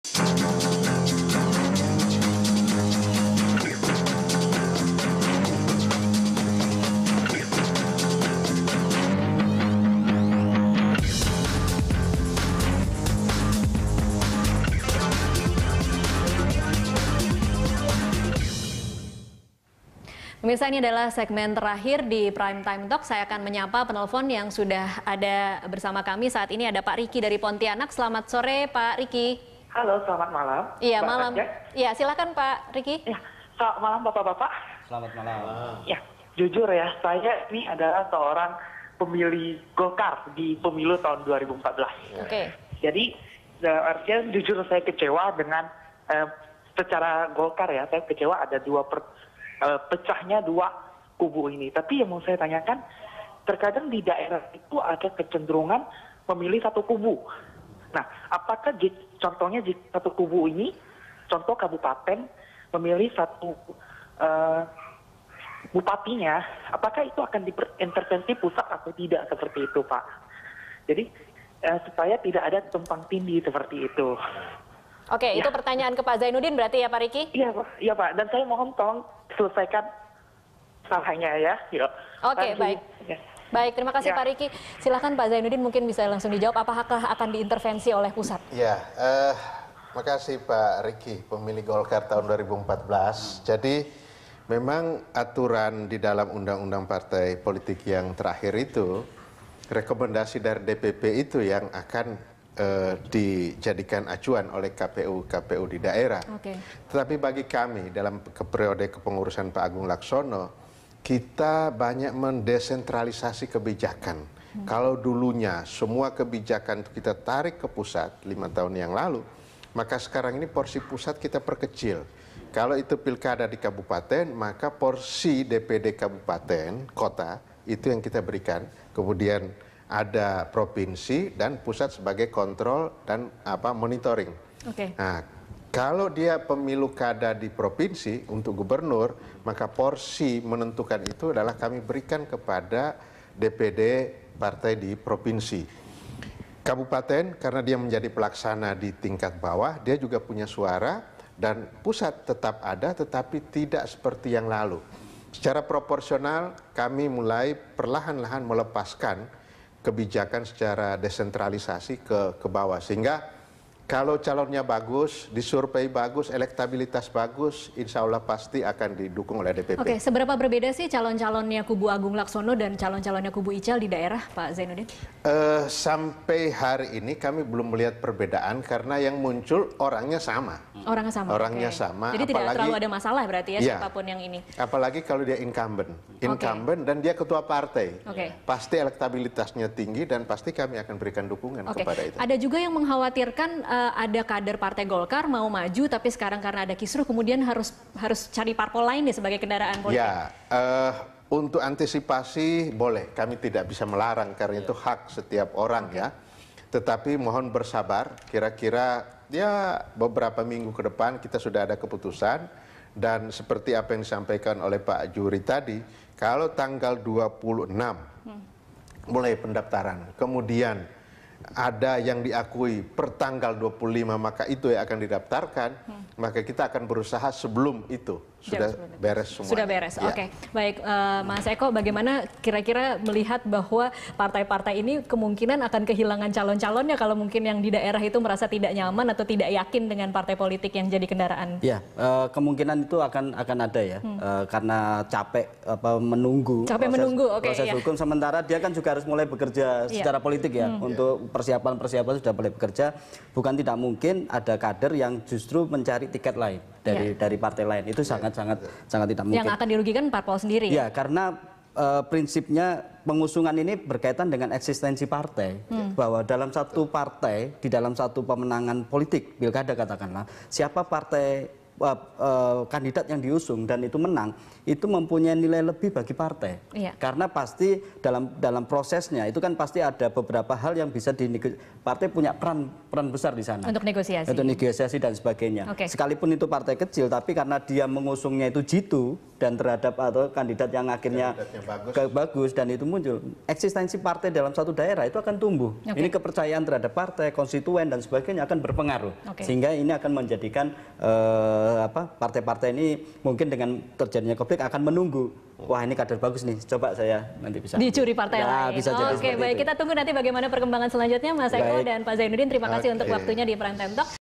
Pemirsa, ini adalah segmen terakhir di Prime Time Talk. Saya akan menyapa penelpon yang sudah ada bersama kami saat ini. Ada Pak Riki dari Pontianak. Selamat sore, Pak Riki. Halo, selamat malam. Iya, malam. Iya, silakan Pak Riki. Ya, selamat malam Bapak-Bapak. Selamat malam. Ya, jujur ya, saya ini adalah seorang pemilih Golkar di pemilu tahun 2014. Oke. Jadi, artinya jujur saya kecewa dengan secara Golkar ya, saya kecewa ada pecahnya dua kubu ini. Tapi yang mau saya tanyakan, terkadang di daerah itu ada kecenderungan memilih satu kubu. Nah, apakah contohnya satu kubu ini, contoh kabupaten memilih satu bupatinya, apakah itu akan diintervensi pusat atau tidak seperti itu, Pak? Jadi supaya tidak ada tumpang tindih seperti itu. Oke, ya. Itu pertanyaan ke Pak Zainuddin berarti ya Pak Riki? Iya Pak. Dan saya mohon tolong selesaikan salahnya ya. Oke, baik. Ya. Baik, terima kasih Pak Riki. Silahkan Pak Zainuddin mungkin bisa langsung dijawab, apakah akan diintervensi oleh pusat? Ya, makasih Pak Riki, pemilih Golkar tahun 2014. Jadi memang aturan di dalam undang-undang partai politik yang terakhir itu, rekomendasi dari DPP itu yang akan dijadikan acuan oleh KPU di daerah. Okay. Tetapi bagi kami dalam periode kepengurusan Pak Agung Laksono, kita banyak mendesentralisasi kebijakan. Kalau dulunya semua kebijakan kita tarik ke pusat 5 tahun yang lalu, maka sekarang ini porsi pusat kita perkecil. Kalau itu pilkada di kabupaten, maka porsi DPD kabupaten, kota, itu yang kita berikan. Kemudian ada provinsi dan pusat sebagai kontrol dan monitoring. Okay. Nah, kalau dia pemilu kada di provinsi untuk gubernur, maka porsi menentukan itu adalah kami berikan kepada DPD partai di provinsi. Kabupaten karena dia menjadi pelaksana di tingkat bawah, dia juga punya suara dan pusat tetap ada tetapi tidak seperti yang lalu. Secara proporsional kami mulai perlahan-lahan melepaskan kebijakan secara desentralisasi ke bawah, sehingga kalau calonnya bagus, disurvei bagus, elektabilitas bagus, insya Allah pasti akan didukung oleh DPP. Oke, seberapa berbeda sih calon-calonnya kubu Agung Laksono dan calon-calonnya kubu Ical di daerah, Pak Zainuddin? Sampai hari ini kami belum melihat perbedaan karena yang muncul orangnya sama. Orangnya sama. Orangnya sama. Jadi tidak terlalu ada masalah berarti ya, siapapun yang ini. Apalagi kalau dia incumbent dan dia ketua partai, pasti elektabilitasnya tinggi dan pasti kami akan berikan dukungan kepada itu. Ada juga yang mengkhawatirkan ada kader Partai Golkar mau maju tapi sekarang karena ada kisruh kemudian harus cari parpol lain nih sebagai kendaraan politik. Ya, untuk antisipasi boleh, kami tidak bisa melarang karena itu hak setiap orang ya. Tetapi mohon bersabar, kira-kira ya beberapa minggu ke depan kita sudah ada keputusan dan seperti apa yang disampaikan oleh Pak Juri tadi, kalau tanggal 26 mulai pendaftaran, kemudian ada yang diakui per tanggal 25 maka itu yang akan didaftarkan, maka kita akan berusaha sebelum itu sudah beres semua. Sudah beres, ya. Oke. Baik, Mas Eko, bagaimana kira-kira melihat bahwa partai-partai ini kemungkinan akan kehilangan calon-calonnya kalau mungkin yang di daerah itu merasa tidak nyaman atau tidak yakin dengan partai politik yang jadi kendaraan? Ya, kemungkinan itu akan ada ya, karena capek menunggu proses hukum, sementara dia kan juga harus mulai bekerja secara politik ya, untuk persiapan sudah mulai bekerja. Bukan tidak mungkin ada kader yang justru mencari tiket lain dari partai lain. Itu sangat tidak mungkin. Yang akan dirugikan parpol sendiri. Ya, karena prinsipnya pengusungan ini berkaitan dengan eksistensi partai. Bahwa dalam satu partai, di dalam satu pemenangan politik, pilkada katakanlah, siapa partai kandidat yang diusung dan itu menang, itu mempunyai nilai lebih bagi partai. Karena pasti dalam prosesnya itu kan pasti ada beberapa hal yang bisa partai punya peran besar di sana. Untuk negosiasi. Untuk negosiasi dan sebagainya. Sekalipun itu partai kecil, tapi karena dia mengusungnya itu jitu dan terhadap atau kandidat yang akhirnya bagus dan itu muncul, eksistensi partai dalam satu daerah itu akan tumbuh. Ini kepercayaan terhadap partai, konstituen dan sebagainya akan berpengaruh. Sehingga ini akan menjadikan partai-partai ini mungkin dengan terjadinya konflik akan menunggu. Wah, ini kader bagus nih, coba saya nanti bisa dicuri partai lain. Oke, baik, kita tunggu nanti bagaimana perkembangan selanjutnya Mas Eko dan Pak Zainuddin. Terima kasih untuk waktunya di Prime Time Talk.